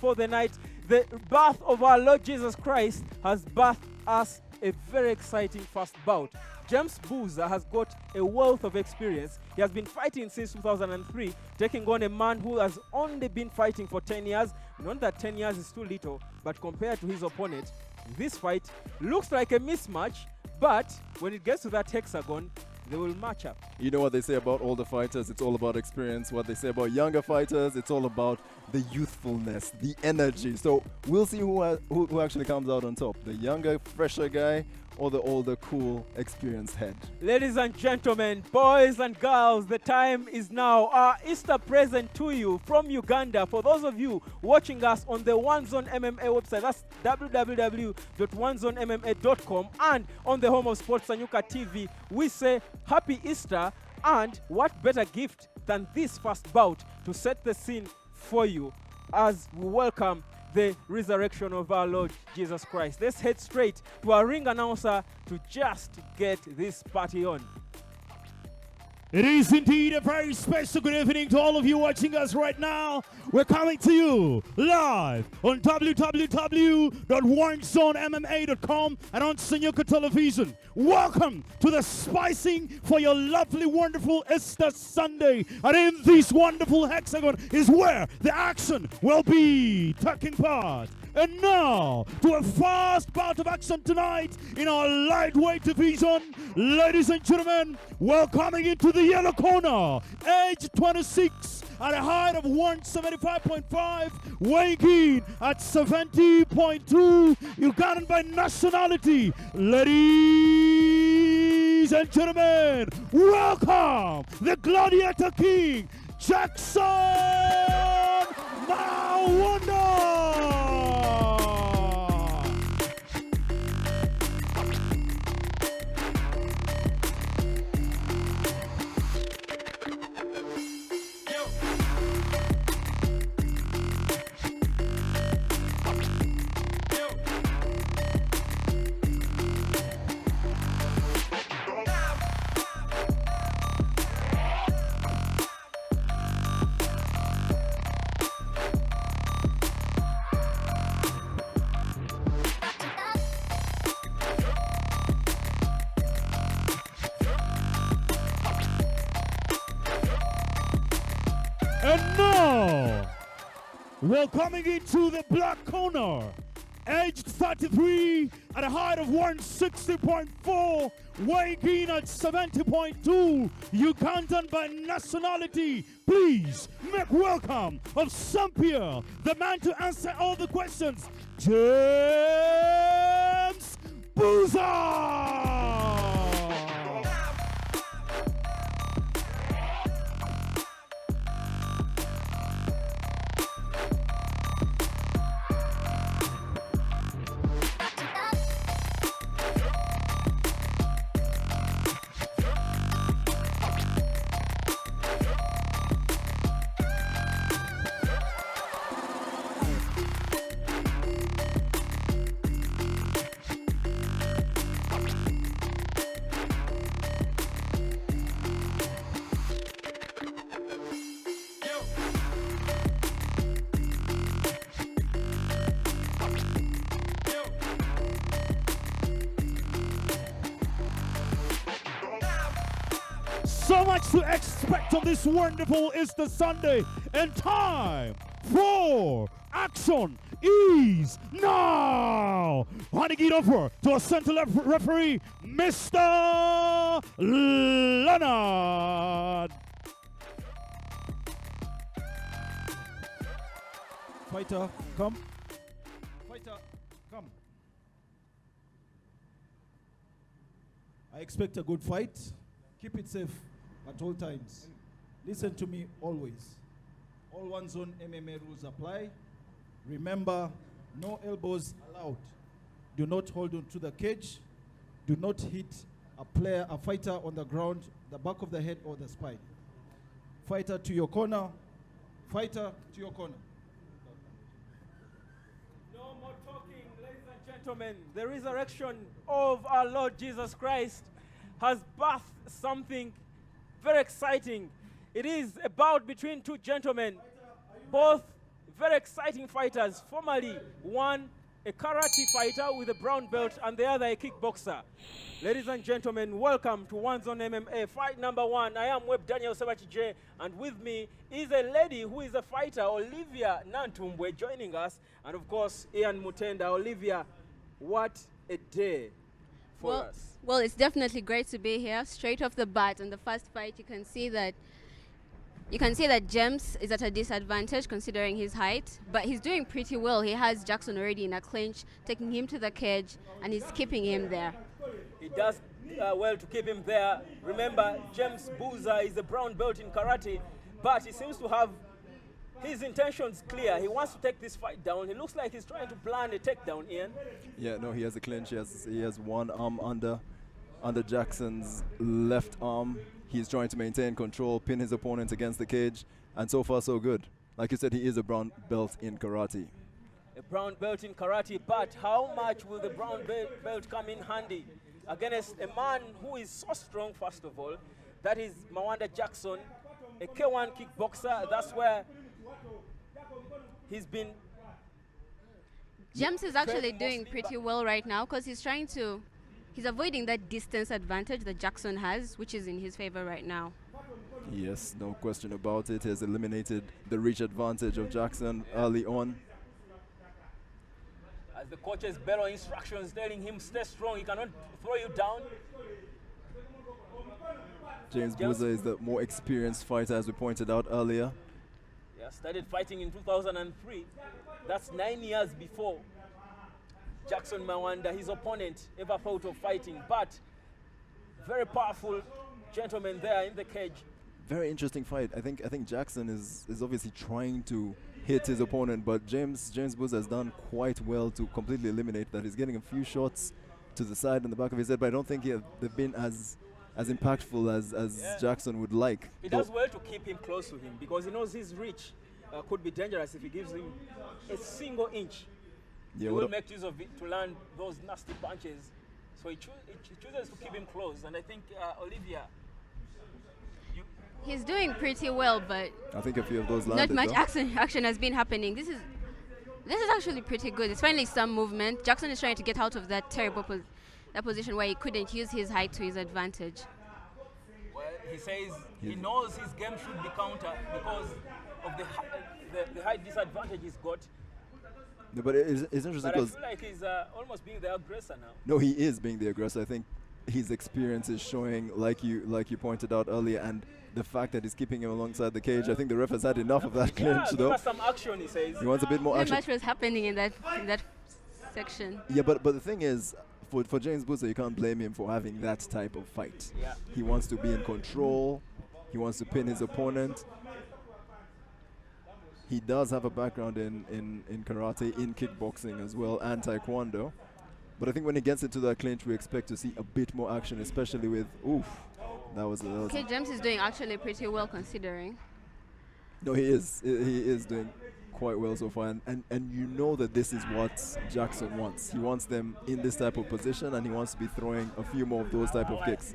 before the night. The birth of our Lord Jesus Christ has birthed us a very exciting first bout. James Boozer has got a wealth of experience. He has been fighting since 2003, taking on a man who has only been fighting for 10 years. Not that 10 years is too little, but compared to his opponent, this fight looks like a mismatch, but when it gets to that hexagon, they will match up. You know what they say about older fighters? It's all about experience. What they say about younger fighters, it's all about the youthfulness, the energy. So we'll see who actually comes out on top. The younger, fresher guy or the older, cool, experienced head. Ladies and gentlemen, boys and girls, the time is now. Our Easter present to you from Uganda. For those of you watching us on the One Zone MMA website, that's www.onezonemma.com, and on the home of Sports Sanyuka TV, we say Happy Easter, and what better gift than this first bout to set the scene for you as we welcome the resurrection of our Lord Jesus Christ. Let's head straight to our ring announcer to just get this party on. It is indeed a very special good evening to all of you watching us right now. We're coming to you live on www.onezonemma.com and on Sanyuka Television. Welcome to the spicing for your lovely, wonderful Easter Sunday. And in this wonderful hexagon is where the action will be taking part. And now, to a fast bout of action tonight in our lightweight division. Ladies and gentlemen, welcoming into the yellow corner, age 26 at a height of 175.5, weighing in at 70.2, Ugandan by nationality. Ladies and gentlemen, welcome the Gladiator King, Jackson Mawunda. And now, we're coming into the black corner, aged 33 at a height of 160.4, weighing in at 70.2, Ugandan by nationality. Please make welcome of Sampia, the man to answer all the questions, James Boozer. So much to expect on this wonderful Easter Sunday, and time for action is now. Handing it over to our center left referee, Mr. Leonard. Fighter, come. Fighter, come. I expect a good fight. Keep it safe at all times. Listen to me always. All One Zone MMA rules apply. Remember, no elbows allowed. Do not hold on to the cage. Do not hit a fighter on the ground, the back of the head or the spine. Fighter to your corner. Fighter to your corner. No more talking, ladies and gentlemen. The resurrection of our Lord Jesus Christ has birthed something very exciting. It is a bout between two gentlemen, both very exciting fighters. Formerly one a karate fighter with a brown belt and the other a kickboxer. Ladies and gentlemen, welcome to One's on MMA fight number 1. I am Web Daniel Sabachije, and with me is a lady who is a fighter, Olivia Nantumbwe, joining us, and of course Ian Mutenda. Olivia, what a day for us. Well, it's definitely great to be here. Straight off the bat, in the first fight, you can see that James is at a disadvantage considering his height, but he's doing pretty well. He has Jackson already in a clinch, taking him to the cage, and he's keeping him there. He does well to keep him there. Remember, James Boozer is a brown belt in karate, but he seems to have his intentions clear. He wants to take this fight down. He looks like he's trying to plan a takedown, Ian. Yeah, no, he has a clinch. He has one arm under Jackson's left arm. He's trying to maintain control, pin his opponent against the cage, and so far so good. Like you said, he is a brown belt in karate. A brown belt in karate, but how much will the brown belt come in handy against a man who is so strong, first of all? That is Mawanda Jackson, a K1 kickboxer. That's where he's been. James is actually doing pretty well right now because he's avoiding that distance advantage that Jackson has, which is in his favor right now. Yes, no question about it. He has eliminated the reach advantage of Jackson early on. As the coach's bellow instructions telling him stay strong, he cannot throw you down. James Boozer is the more experienced fighter, as we pointed out earlier. Yeah, started fighting in 2003. That's 9 years before Jackson Mawanda, his opponent, ever thought of fighting. But very powerful gentleman there in the cage. Very interesting fight. I think Jackson is obviously trying to hit his opponent, but James Boozer has done quite well to completely eliminate that. He's getting a few shots to the side and the back of his head, but I don't think they've been as impactful as Jackson would like. He does well to keep him close to him because he knows his reach could be dangerous if he gives him a single inch. Yeah, he will make use of it to land those nasty punches. So he chooses to keep him close, and I think Olivia, he's doing pretty well, but I think a few of those landed. Not much action has been happening. This is actually pretty good. It's finally some movement. Jackson is trying to get out of that terrible that position where he couldn't use his height to his advantage. Well, he says he knows his game should be countered because of the height disadvantage he's got. No, but it's interesting But I because feel like he's almost being the aggressor now. no, he is being the aggressor. I think his experience is showing, like you pointed out earlier, and the fact that he's keeping him alongside the cage. I think the ref has had enough of that clinch, Give though. us some action, he says. He wants a bit more Not action. much was happening in that section. Yeah, but the thing is, for James Boozer, you can't blame him for having that type of fight. Yeah. He wants to be in control. He wants to pin his opponent. He does have a background in karate, in kickboxing as well, and taekwondo. But I think when he gets into that clinch, we expect to see a bit more action, especially with, that was Okay, James is doing actually pretty well considering. No, he is doing quite well so far, and you know that this is what Jackson wants. He wants them in this type of position, and he wants to be throwing a few more of those type of kicks.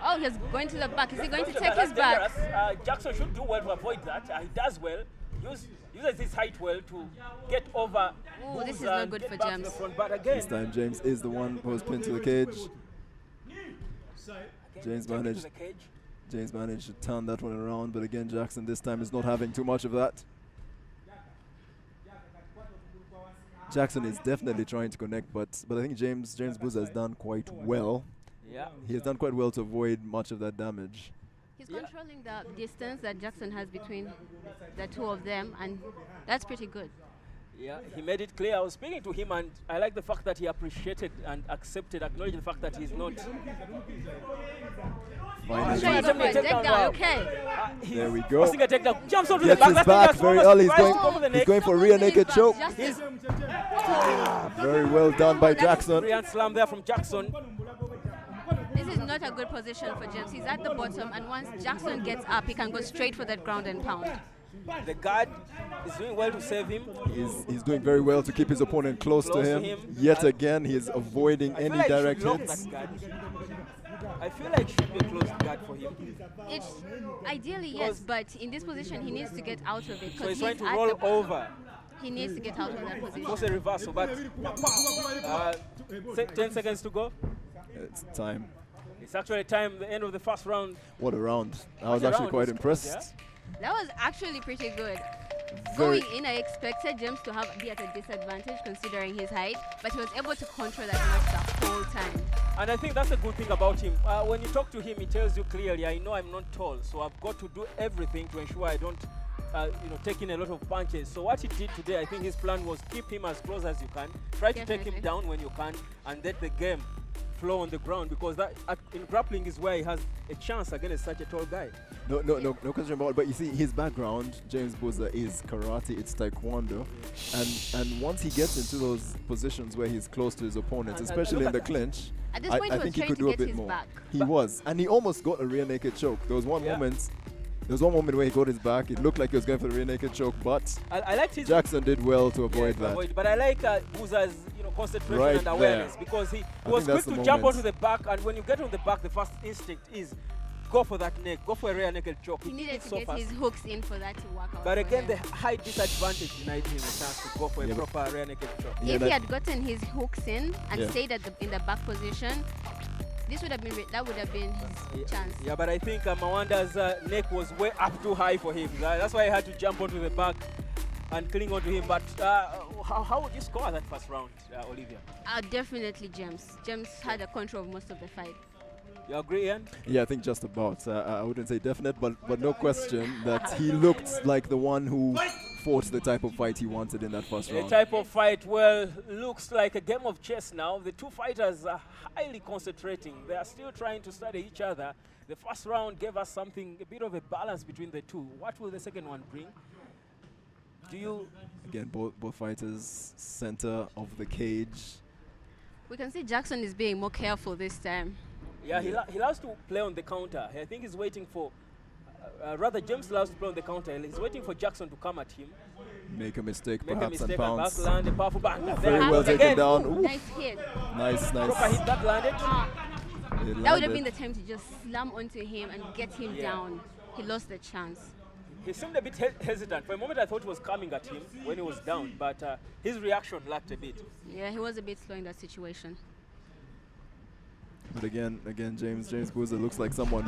Oh, he's going to the back. Is he going to take That's his back? dangerous. Jackson should do well to avoid that. He does well. Uses his height well to get over. Ooh, this is Boozer not and good get for back to James. the front. But again, This time, James is the one who was pinned to the cage. James take it to managed. the cage. James managed to turn that one around, but again, Jackson this time is not having too much of that. Jackson is definitely trying to connect, but I think James Boozer has done quite well. Yeah. He has done quite well to avoid much of that damage. He's controlling the distance that Jackson has between the two of them, and that's pretty good. Yeah, he made it clear. I was speaking to him, and I like the fact that he appreciated and acknowledged the fact that he's not. Finally, Trying to go for a Take down now. takedown, okay. there we go. Forcing a takedown. Jumps onto Gets the his back. back very early. He's Tries to go for the going, neck. he's going for rear naked choke. He's Very well done by Jackson. brilliant slam there from Jackson. This is not a good position for James. He's at the bottom, and once Jackson gets up, he can go straight for that ground and pound. The guard is doing well to save him. He's doing very well to keep his opponent close to him. Yet again, he's avoiding I feel any like he should direct lock hits. that guard. I feel like should be a close guard for him. It's ideally yes, but in this position he needs to get out of it So he's because trying to roll over. he needs to get out of that position. Force a reversal, but 10 seconds to go. It's time. It's actually time, the end of the first round. What a round. I was a actually round, quite it's close, impressed. That was actually pretty good. Very, Going in, I expected James to be at a disadvantage considering his height, but he was able to control that match the whole time. And I think that's a good thing about him. When you talk to him, he tells you clearly, I know I'm not tall, so I've got to do everything to ensure I don't take in a lot of punches. So what he did today, I think his plan was keep him as close as you can, try to take him Definitely. down when you can, and let the game flow on the ground, because that in grappling is where he has a chance against such a tall guy. no question about it. But you see, his background, James Boozer, is karate, it's taekwondo. And once he gets into those positions where he's close to his opponents, And especially look in the at clinch, At this I point, he was think he trying could to do a get bit his more. back. He was. And he almost got a rear naked choke. There was one Yeah. moment. There was one moment where he got his back. It looked like he was going for the rear naked choke, but I liked his Jackson did well to yeah, avoid to that. avoid, but I like Boozer's concentration Right and awareness, there. because he I was think quick that's to the jump moment. onto the back, and when you get on the back, the first instinct is go for that neck, go for a rear naked choke. He did needed it to so get fast. his hooks in for that to work out. But for again, him. the height disadvantage denied him a chance to go for a Yeah, but- proper rear naked choke. Yeah, if that- he had gotten his hooks in and Yeah. stayed in the back position, that would have been his chance. Yeah, but I think Mawanda's neck was way up too high for him. That's why he had to jump onto the back and cling onto him. But how would you score that first round, Olivia? Definitely James. James had a control of most of the fight. You agree, Ian? Yeah, I think just about. I wouldn't say definite, but no question that he looked like the one who fought the type of fight he wanted in that first A round. type of fight, well, looks like a game of chess now. The two fighters are highly concentrating. They are still trying to study each other. The first round gave us something, a bit of a balance between the two. What will the second one bring? Do you... Again, both fighters center of the cage. We can see Jackson is being more careful this time. Yeah, he loves to play on the counter. I think he's waiting for... rather, James loves to play on the counter. He's waiting for Jackson to come at him. Make a mistake, Make a perhaps, mistake and and pounce. perhaps land a powerful back. Very Perhaps well taken again. down. Ooh, Nice hit. nice, Proper nice. hit that landed. It That would have landed. been the time to just slam onto him and get him Yeah. down. He lost the chance. He seemed a bit hesitant. For a moment, I thought he was coming at him when he was down, but his reaction lacked a bit. Yeah, he was a bit slow in that situation. But again, James Boozer looks like someone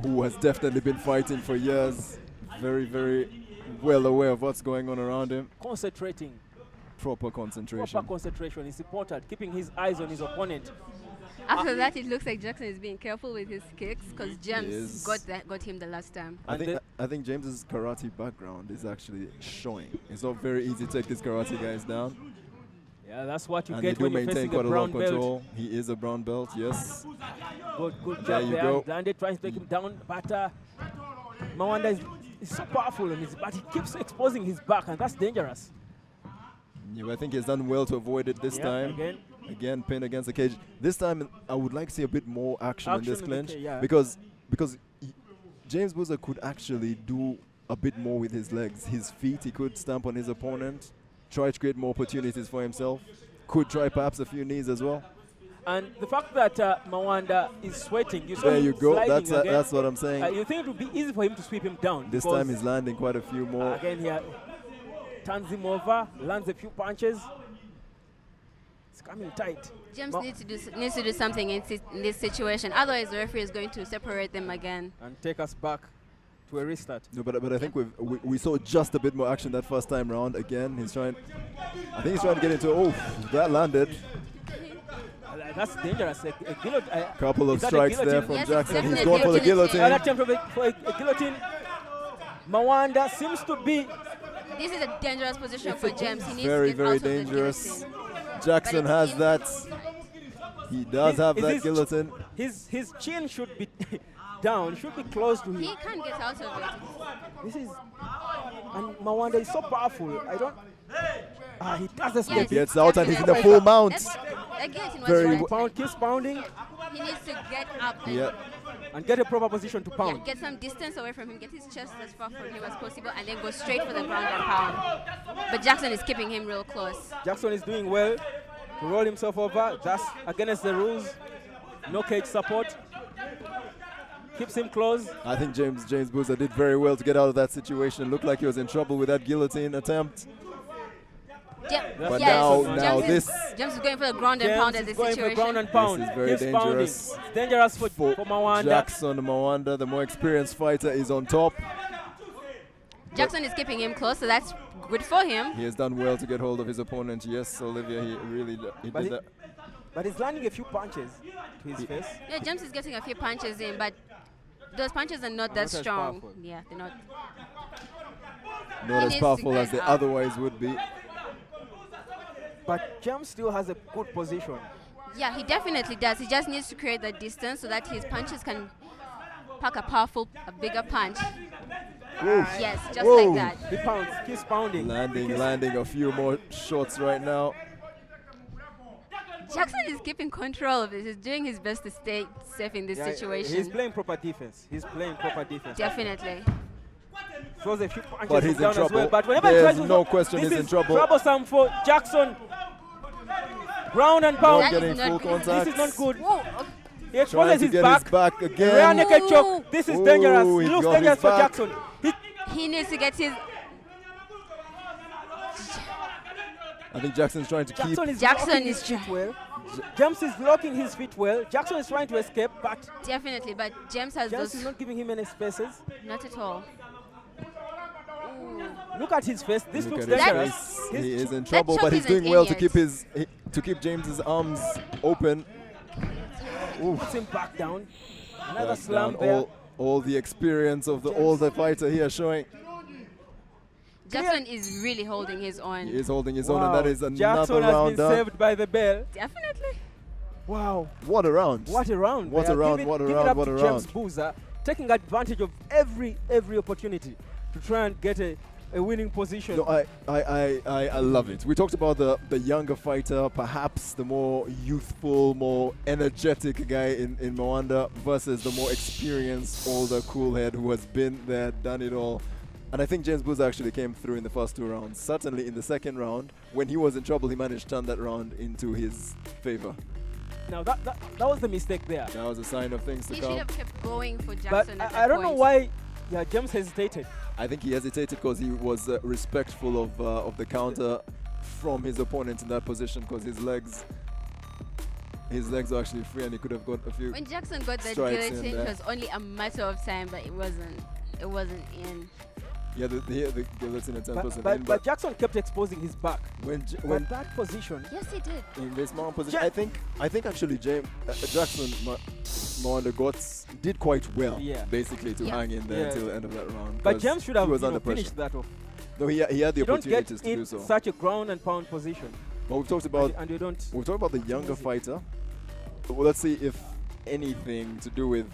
who has definitely been fighting for years. Very, very well aware of what's going on around him. Concentrating. Proper concentration. Proper concentration is important. Keeping his eyes on his opponent. After that, it looks like Jackson is being careful with his kicks because James is. got him the last time. I think James's karate background is actually showing. It's not very easy to take these karate guys down. Yeah, that's what you And they get do when you're maintain facing quite a a lot of brown belt. control. He is a brown belt, yes. Good There job you there. go. Landed, trying to take him down, but Mawanda is so powerful on his, but he keeps exposing his back, and that's dangerous. Yeah, I think he's done well to avoid it this Yeah, time. Again, pin against the cage. This time, I would like to see a bit more action in this Action in the clinch cage, yeah. because James Boozer could actually do a bit more with his legs. His feet, he could stamp on his opponent, try to create more opportunities for himself. Could try perhaps a few knees as well. And the fact that Mawanda is sweating, you saw There him you go. sliding That's again. that's what I'm saying. You think it would be easy for him to sweep him down? This because, time he's landing quite a few more. again, here turns him over, lands a few punches. It's coming tight. James needs to do something in this situation. Otherwise, the referee is going to separate them again. And take us back to a restart. No, but I think we saw just a bit more action that first time round. Again, he's trying. I think he's trying to get into. Oh, that landed. That's dangerous. A guillotine. Couple of Is that a strikes there guillotine? from Yes, Jackson. it's He's definitely going for the a guillotine. An guillotine. attempt for a guillotine. Mawanda seems to be. This is a dangerous position for James. He needs Very, to get very out of the dangerous. guillotine. Jackson But has it's that. He does have Is that his- guillotine. His chin should be down, should be close to him. He can't get out of it. This is. And Mawanda is so powerful. I don't. He does the Yes, split. Gets out and he's in the definitely. full mount. That guillotine was Very right. w- Pound, keeps pounding He needs to get up and Yeah. and get a proper position to yeah, pound. get some distance away from him, get his chest as far from him as possible, and then go straight for the ground and pound. But Jackson is keeping him real close. Jackson is doing well to roll himself over. That's against the rules. No cage support. keeps him close. I think James Boozer did very well to get out of that situation. It looked like he was in trouble with that guillotine attempt. But yes. now this James is going for the ground and pound at James this is going for ground situation. and pound. This is very Keeps pounding. dangerous. It's dangerous for Mwanda. Jackson Mwanda, the more experienced fighter, is on top. Jackson is keeping him close, so that's good for him. He has done well to get hold of his opponent. Yes, Olivia, he really But did that. But he's landing a few punches to his face. Yeah, James is getting a few punches in, but those punches are not that Not as strong. powerful. Yeah, they're not. Not He as needs to powerful get as they out. otherwise would be. But James still has a good position. Yeah, he definitely does. He just needs to create that distance so that his punches can pack a bigger punch. Yes, just Whoa. like that. He pounds, keeps pounding. Landing a few more shots right now. Jackson is keeping control of this. He's doing his best to stay safe in this Yeah, situation. He's playing proper defense. He's playing proper defense. Definitely. Throws a few punches But he's in down as well. trouble. But whenever he There's tries to no question this he's in is trouble. troublesome for Jackson. Ground and pound. That is getting not full good. contact. This is not good. Whoa. He Trying exposes to his get back. his back Rear again. naked Ooh. choke. This is Ooh, dangerous. he He looks got dangerous his for back. Jackson. He needs to get his. I think Jackson's trying to keep. Jackson is Jackson locking is his feet well. James is locking his feet well. Jackson is trying to escape, but Definitely, but James has James is those. not giving him any spaces. Not at all. Look at his face. This Look looks at his dangerous. face. His He is in that trouble, choke but he's isn't doing in well to yet. keep James's arms open. puts him back down. Another Back slam down. there. All the experience of the older fighter here showing. Jackson is really holding his own. He is holding his own, and Wow. that is another Jackson has round been done. saved by the bell. Definitely. Wow. What a round! What a round. What there. a round, Give it- what a give it round, up what to a James round. Boozer, taking advantage of every opportunity to try and get a winning position. No, I love it. We talked about the younger fighter, perhaps the more youthful, more energetic guy in Mwanda versus the more experienced, older, cool head who has been there, done it all. And I think James Boozer actually came through in the first two rounds. Certainly in the second round, when he was in trouble, he managed to turn that round into his favor. Now that was the mistake there. That was a sign of things to He should come. have kept going for But Jackson at that I don't know point. why James hesitated. I think he hesitated because he was respectful of the counter from his opponent in that position, because his legs were actually free and he could have got a few. When Jackson got that strikes in guillotine, there. it was only a matter of time, but it wasn't in. Yeah, the guillotine attempt wasn't in, But Jackson kept exposing his back. when When that position, Yes, he did. in this mount position, Ja- I think actually Jackson Mwanda did quite well, Yeah. basically, to Yeah. hang in there Yeah. until the end of that round. but 'cause James should he have was under finished pressure. that off. No, he had the You don't get opportunities to in do so. such a ground and pound position, But we've talked about and you don't. We'll talk about the younger fighter. Well, let's see if anything to do with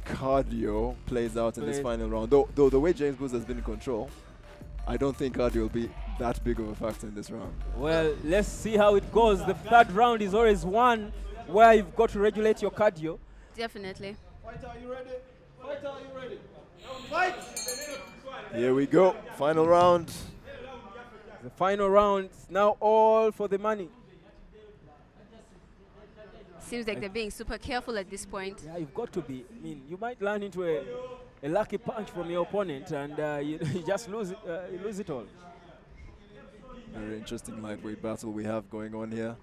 cardio plays out in this Plays. final round. Though the way James Boozer has been in control, I don't think cardio will be that big of a factor in this round. Well, let's see how it goes. The third round is always one where you've got to regulate your cardio. Definitely. Here we go, final round. The final round is now all for the money. Seems like they're being super careful at this point. Yeah, you've got to be. I mean, you might run into a lucky punch from your opponent, and you just lose it all. Very interesting lightweight battle we have going on here.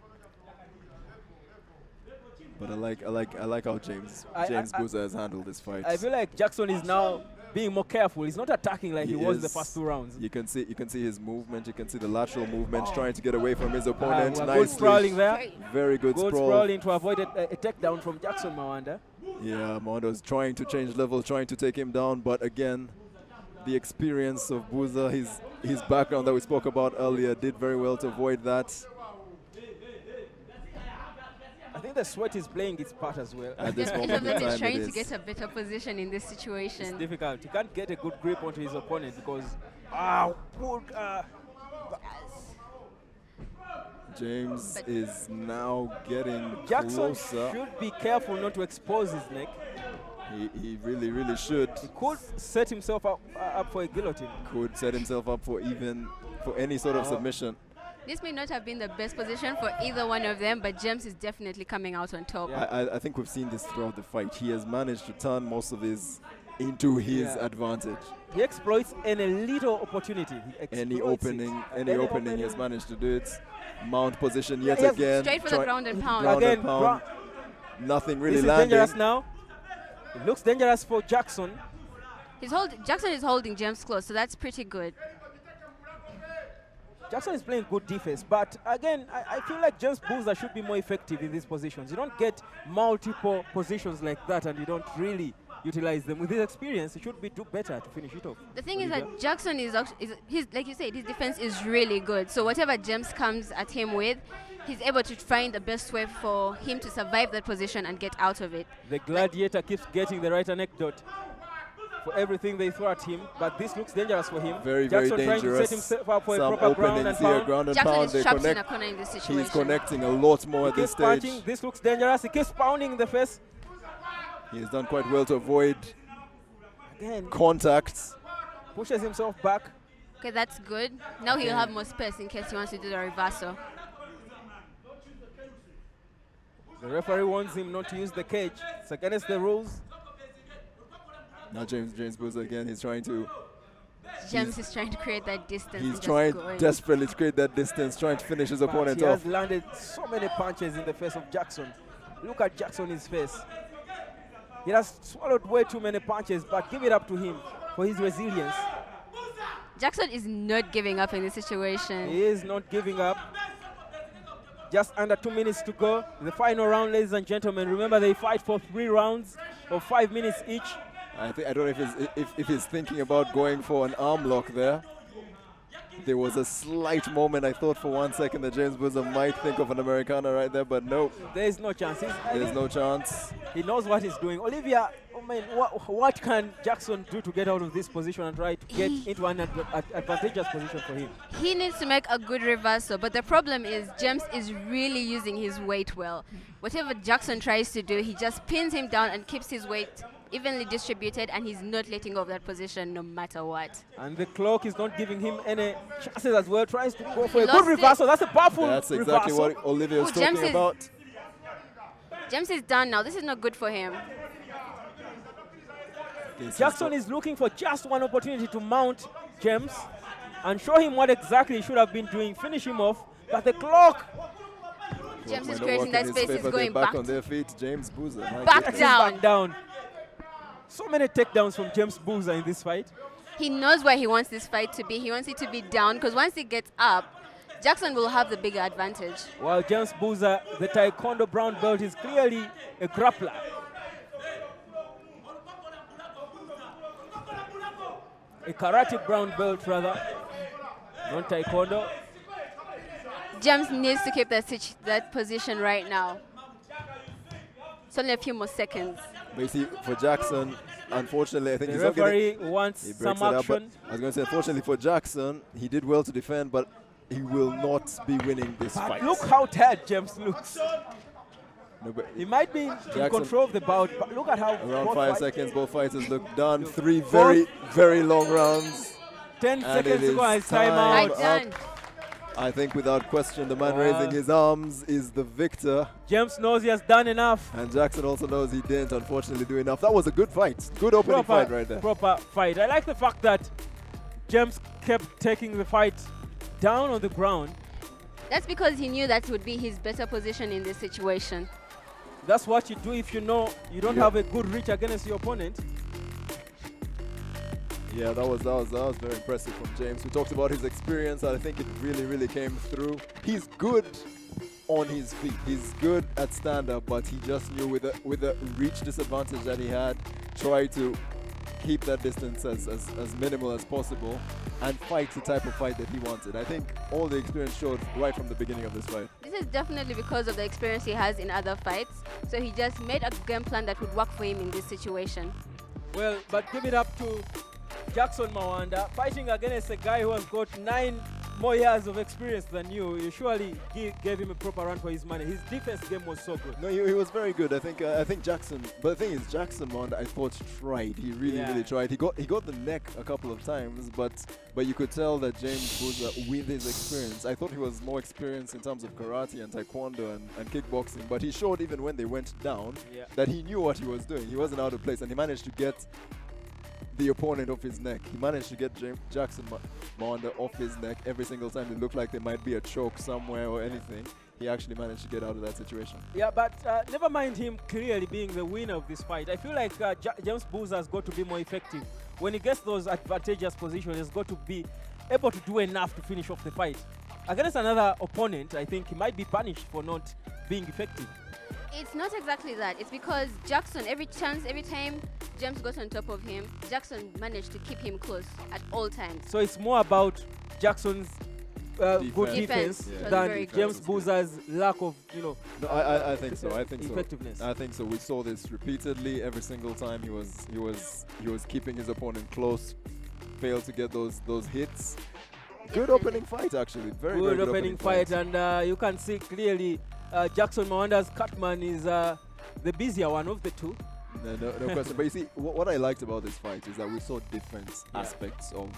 But I like how James I- Boozer has handled this fight. I feel like Jackson is now being more careful. He's not attacking like he was the is. first two rounds. You can see his movement. You can see the lateral movement, trying to get away from his opponent. Good Nicely. sprawling there. Very- Very good Good sprawl. sprawling to avoid a takedown from Jackson Mwanda. Yeah, Mwanda's trying to change level, trying to take him down, but again, the experience of Boozer, his background that we spoke about earlier, did very well to avoid that. I think the sweat is playing its part as well. At this Each moment of in them time, is trying it to is. get a better position in this It's situation. difficult. He can't get a good grip onto his opponent because James But- is now getting Jackson closer. should be careful not to expose his neck. He really, really should. He could set himself up for a guillotine. Could set himself up for any sort of Oh. submission. This may not have been the best position for either one of them, but James is definitely coming out on top. I think we've seen this throughout the fight. He has managed to turn most of his into his Yeah. advantage. He exploits any little opportunity. He Any exploits opening, it. any opening, he has managed to do it. Mount position yet Yes, again. Straight for the Try- ground and pound. ground and Again, pound. Nothing really This is landing. dangerous now. It looks dangerous for Jackson. Jackson is holding James close, so that's pretty good. Jackson is playing good defense, but again, I feel like James Boozer should be more effective in these positions. You don't get multiple positions like that and you don't really utilize them. With his experience, he should do better to finish it off. The thing is Olivia? that Jackson is his, like you said, his defense is really good. So whatever James comes at him with, he's able to find the best way for him to survive that position and get out of it. The gladiator keeps getting the right anecdote for everything they throw at him, but this looks dangerous for him. Very, very Jackson trying to dangerous. set himself up for a Some proper ground and openings here, pound. ground and Jackson pound. is They trapped in a connect. corner in this situation. He's connecting a lot more at He this keeps punching. stage. This looks dangerous. He keeps pounding in the face. He has done quite well to avoid Again, contacts. pushes himself back. Okay, that's good. Now he'll Okay. have more space in case he wants to do the reversal. The referee warns him not to use the cage. It's against the rules. Now James Boozer again. He's trying to. James is trying to create that distance. He's and trying just going. desperately to create that distance, trying to finish his But opponent he off. has landed so many punches in the face of Jackson. Look at Jackson's face. He has swallowed way too many punches, but give it up to him for his resilience. Jackson is not giving up in this situation. He is not giving up. Just under 2 minutes to go. The final round, ladies and gentlemen. Remember, they fight for 3 rounds of 5 minutes each. I don't know if he's thinking about going for an arm lock there. There was a slight moment I thought for 1 second that James Boozer might think of an Americana right there, but no, There is no chance. there's no chance. He knows what he's doing. Olivia, what can Jackson do to get out of this position and try to get into an advantageous position for him? He needs to make a good reversal, but the problem is James is really using his weight well. Whatever Jackson tries to do, he just pins him down and keeps his weight evenly distributed, and he's not letting go of that position no matter what. And the clock is not giving him any chances as well. Tries to go for He a lost good reversal. it. That's a powerful That's exactly reversal. what Olivia was Ooh, James talking is- about. James is done now. This is not good for him. Jackson is looking for just one opportunity to mount James and show him what exactly he should have been doing. Finish him off. But the clock James is Might not creating work in that his space. He's favor. going They're back back. on their feet. James Boozer. my Back goodness. is down. back down. So many takedowns from James Boozer in this fight. He knows where he wants this fight to be. He wants it to be down, because once he gets up, Jackson will have the bigger advantage. While James Boozer, the Taekwondo brown belt, is clearly a grappler. A karate brown belt, rather. Not Taekwondo. James needs to keep that position right now. It's only a few more seconds. But you see, for Jackson, unfortunately, I think The he's not getting. referee wants He some breaks it up, but action. I was going to say, unfortunately for Jackson, he did well to defend, but he will not be winning this But fight. look how tired James looks. No, but He might be in Jackson- control of the bout, but look at how around both 5 fight- seconds, both fighters look done. 3 very, very long rounds. 10 And seconds it to go and is it's time time out. Right up. done. I think without question, the man Wow. raising his arms is the victor. James knows he has done enough. And Jackson also knows he didn't, unfortunately, do enough. That was a good fight. Good opening fight right there. Proper fight. I like the fact that James kept taking the fight down on the ground. That's because he knew that would be his better position in this situation. That's what you do if you know you don't Yeah. have a good reach against your opponent. Yeah, that was very impressive from James. We talked about his experience, and I think it really came through. He's good on his feet. He's good at stand-up, but he just knew with the reach disadvantage that he had, try to keep that distance as minimal as possible and fight the type of fight that he wanted. I think all the experience showed right from the beginning of this fight. This is definitely because of the experience he has in other fights. So he just made a game plan that would work for him in this situation. Well, but give it up to Jackson Mawanda, fighting against a guy who has got 9 more years of experience than you surely gave him a proper run for his money. His defense game was so good. No, he was very good. I think Jackson. But the thing is, Jackson, man, I thought tried. He really tried. He got the neck a couple of times, but you could tell that James Boozer, with his experience, I thought he was more experienced in terms of karate and taekwondo and kickboxing. But he showed even when they went down that he knew what he was doing. He wasn't out of place, and he managed to get the opponent off his neck. He managed to get Jackson Mawanda off his neck every single time. It looked like there might be a choke somewhere or anything. He actually managed to get out of that situation. Yeah, but never mind him clearly being the winner of this fight. I feel like James Boozer has got to be more effective. When he gets those advantageous positions, he's got to be able to do enough to finish off the fight. Against another opponent, I think he might be punished for not being effective. It's not exactly that. It's because Jackson, every time James got on top of him, Jackson managed to keep him close at all times. So it's more about Jackson's good defense than James Boozer's lack of, No, I think so. Effectiveness. I think so. We saw this repeatedly every single time he was keeping his opponent close, failed to get those hits. Good opening fight, actually. Very good opening fight, and you can see clearly Jackson Mawanda's Cutman is the busier one of the two. No question. But you see, what I liked about this fight is that we saw different aspects of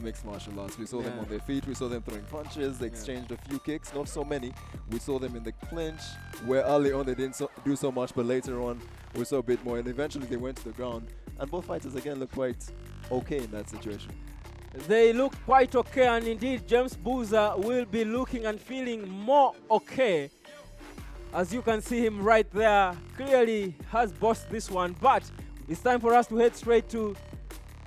mixed martial arts. We saw them on their feet. We saw them throwing punches. They exchanged a few kicks, not so many. We saw them in the clinch, where early on they didn't do so much, but later on we saw a bit more. And eventually they went to the ground. And both fighters again looked quite okay in that situation. They looked quite okay, and indeed James Boozer will be looking and feeling more okay. As you can see him right there, clearly has bossed this one, but it's time for us to head straight to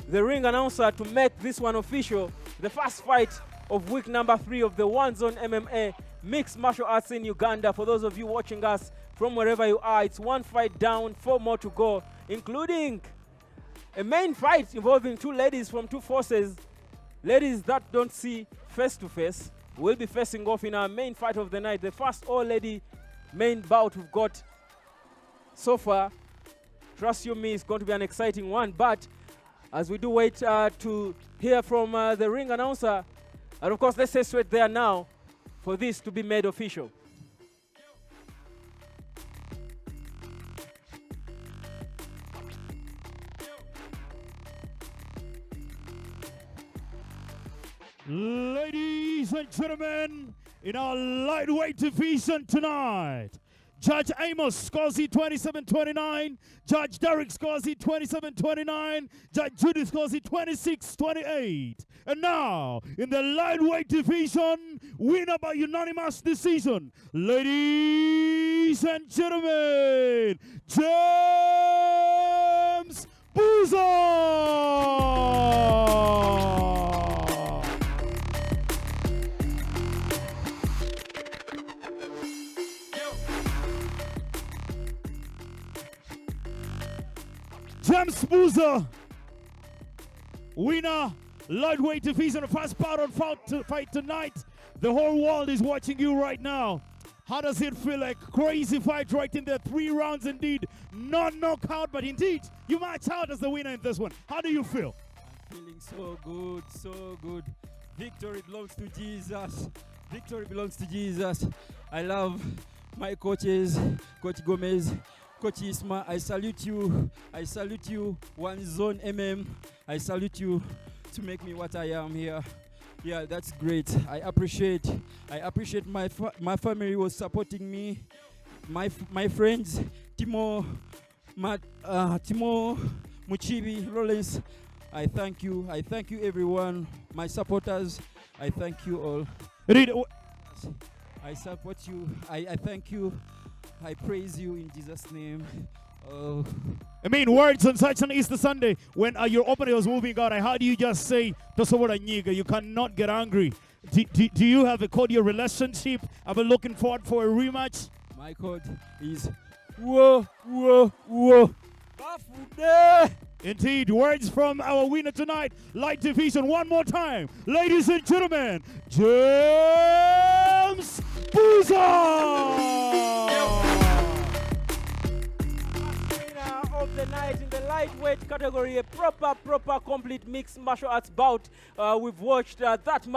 the ring announcer to make this one official. The first fight of week number 3 of the One Zone MMA Mixed Martial Arts in Uganda. For those of you watching us from wherever you are, it's 1 fight down, 4 more to go, including a main fight involving 2 ladies from 2 forces. Ladies that don't see face to face will be facing off in our main fight of the night. The first all-lady main bout we've got so far. Trust you me, it's going to be an exciting one. But as we do wait to hear from the ring announcer, and of course, let's stay straight there now for this to be made official. Ladies and gentlemen, in our lightweight division tonight, Judge Amos Scorsese 27-29, Judge Derek Scorsese 27-29, Judge Judith Scorsese 26-28. And now, in the lightweight division, winner by unanimous decision, ladies and gentlemen, James Boozer! James Boozer, winner, lightweight division, the first bout on fight tonight. The whole world is watching you right now. How does it feel? Like crazy fight right in there, 3 rounds indeed, not knockout, but indeed you march out as the winner in this one. How do you feel? I'm feeling so good, so good. Victory belongs to Jesus. Victory belongs to Jesus. I love my coaches, Coach Gomez, Coach Isma. I salute you. I salute you, One Zone MM. I salute you to make me what I am here. Yeah, that's great. I appreciate my family was supporting me. My friends, Timo, Timo, Muchibi, Rollins. I thank you. I thank you, everyone. My supporters. I thank you all. I support you. I thank you. I praise you in Jesus' name. I mean, words on such an Easter Sunday when your opponent was moving out. I heard you just say, you cannot get angry. Do you have a cordial relationship? I've been looking forward for a rematch. My code is whoa. Indeed, words from our winner tonight, light division, one more time. Ladies and gentlemen, James Boozer! Of the night in the lightweight category, a proper complete mixed martial arts bout. We've watched that